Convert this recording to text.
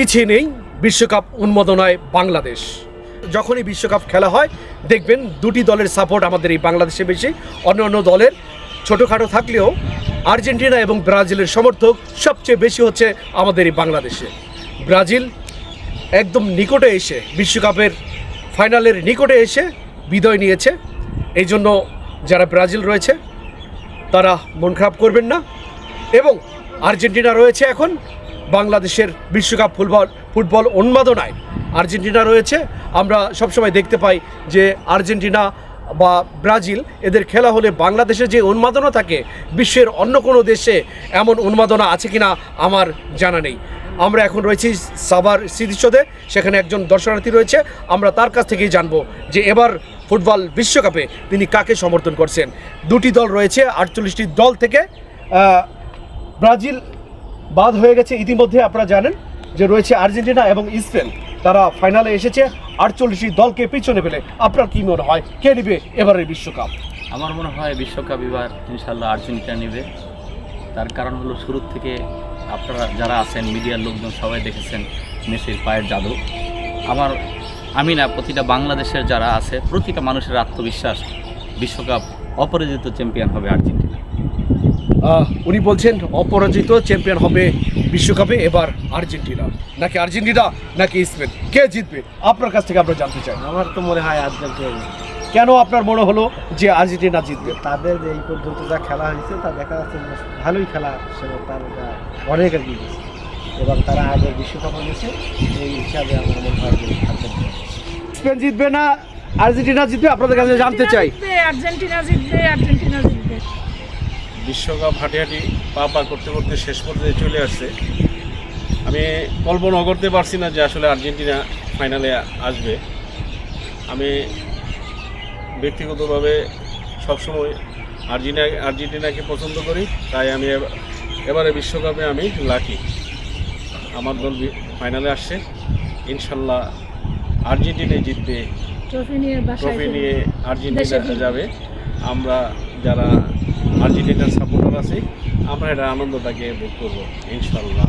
পিছিয়ে নেই বিশ্বকাপ উন্মোদনায় বাংলাদেশ। যখনই বিশ্বকাপ খেলা হয় দেখবেন দুটি দলের সাপোর্ট আমাদের এই বাংলাদেশে বেশি। অন্যান্য দলের ছোটোখাটো থাকলেও আর্জেন্টিনা এবং ব্রাজিলের সমর্থক সবচেয়ে বেশি হচ্ছে আমাদের এই বাংলাদেশে। ব্রাজিল একদম নিকটে এসে বিশ্বকাপের ফাইনালের নিকটে এসে বিদায় নিয়েছে। এই জন্য যারা ব্রাজিল রয়েছে তারা মন খারাপ করবেন না। এবং আর্জেন্টিনা রয়েছে এখন বাংলাদেশের বিশ্বকাপ ফুটবল উন্মাদনায়। আর্জেন্টিনা রয়েছে, আমরা সবসময় দেখতে পাই যে আর্জেন্টিনা বা ব্রাজিল এদের খেলা হলে বাংলাদেশে যে উন্মাদনা থাকে বিশ্বের অন্য কোনো দেশে এমন উন্মাদনা আছে কিনা আমার জানা নেই। আমরা এখন রয়েছি সাভার স্মৃতিসৌধে, সেখানে একজন দর্শনার্থী রয়েছে। আমরা তার কাছ থেকেই জানবো যে এবার ফুটবল বিশ্বকাপে তিনি কাকে সমর্থন করছেন। দুটি দল রয়েছে, 48টি দল থেকে ব্রাজিল বাদ হয়ে গেছে ইতিমধ্যে। আপনারা জানেন যে রয়েছে আর্জেন্টিনা এবং স্পেন, তারা ফাইনালে এসেছে 48টি দলকে পিছনে ফেলে। আপনার কী মনে হয় কে নেবে এবারের বিশ্বকাপ? আমার মনে হয় বিশ্বকাপ এবার ইনশাল্লাহ আর্জেন্টিনা নেবে। তার কারণ হলো শুরুর থেকে আপনারা যারা আছেন মিডিয়ার লোকজন সবাই দেখেছেন মেসির পায়ের জাদু। আমি না, প্রতিটা বাংলাদেশের যারা আছে প্রতিটা মানুষের আত্মবিশ্বাস বিশ্বকাপ অপরাজিত চ্যাম্পিয়ন হবে আর্জেন্টিনা। উনি বলছেন অপরাজিত চ্যাম্পিয়ন হবে বিশ্বকাপে এবার আর্জেন্টিনা নাকি স্পেন, কে জিতবে আপনার কাছ থেকে আমরা জানতে চাই। আমার তো মনে হয় আর্জেন্টিনা। কেন আপনার মনে হলো যে আর্জেন্টিনা জিতবে? তাদের এই পর্যন্ত যা খেলা হয়েছে তা দেখা যাচ্ছে যে ভালোই খেলা হিসেবে তারা অনেক এগিয়ে গেছে এবং তারা আগের বিশ্বকাপ নিয়েছে। এই হিসাবে আমার মনে হয় যে স্পেন জিতবে না আর্জেন্টিনা জিতবে, আপনাদের কাছে জানতে চাই। আর্জেন্টিনা জিতবে। বিশ্বকাপ হাঁটিহাঁটি পা করতে করতে শেষ পর্যায়ে চলে আসছে। আমি কল্পনা করতে পারছি না যে আসলে আর্জেন্টিনা ফাইনালে আসবে। আমি ব্যক্তিগতভাবে সবসময় আর্জেন্টিনাকে পছন্দ করি, তাই আমি এবারে বিশ্বকাপে আমি লাকি। আমার দল ফাইনালে আসছে, ইনশাল্লাহ আর্জেন্টিনাই জিতবে। ট্রফি নিয়ে আর্জেন্টিনা যাবে। আমরা যারা আর্জেন্টিনার সাপোর্টার আছি আমরা এটা আনন্দটাকে ভোগ করবো ইনশাল্লাহ।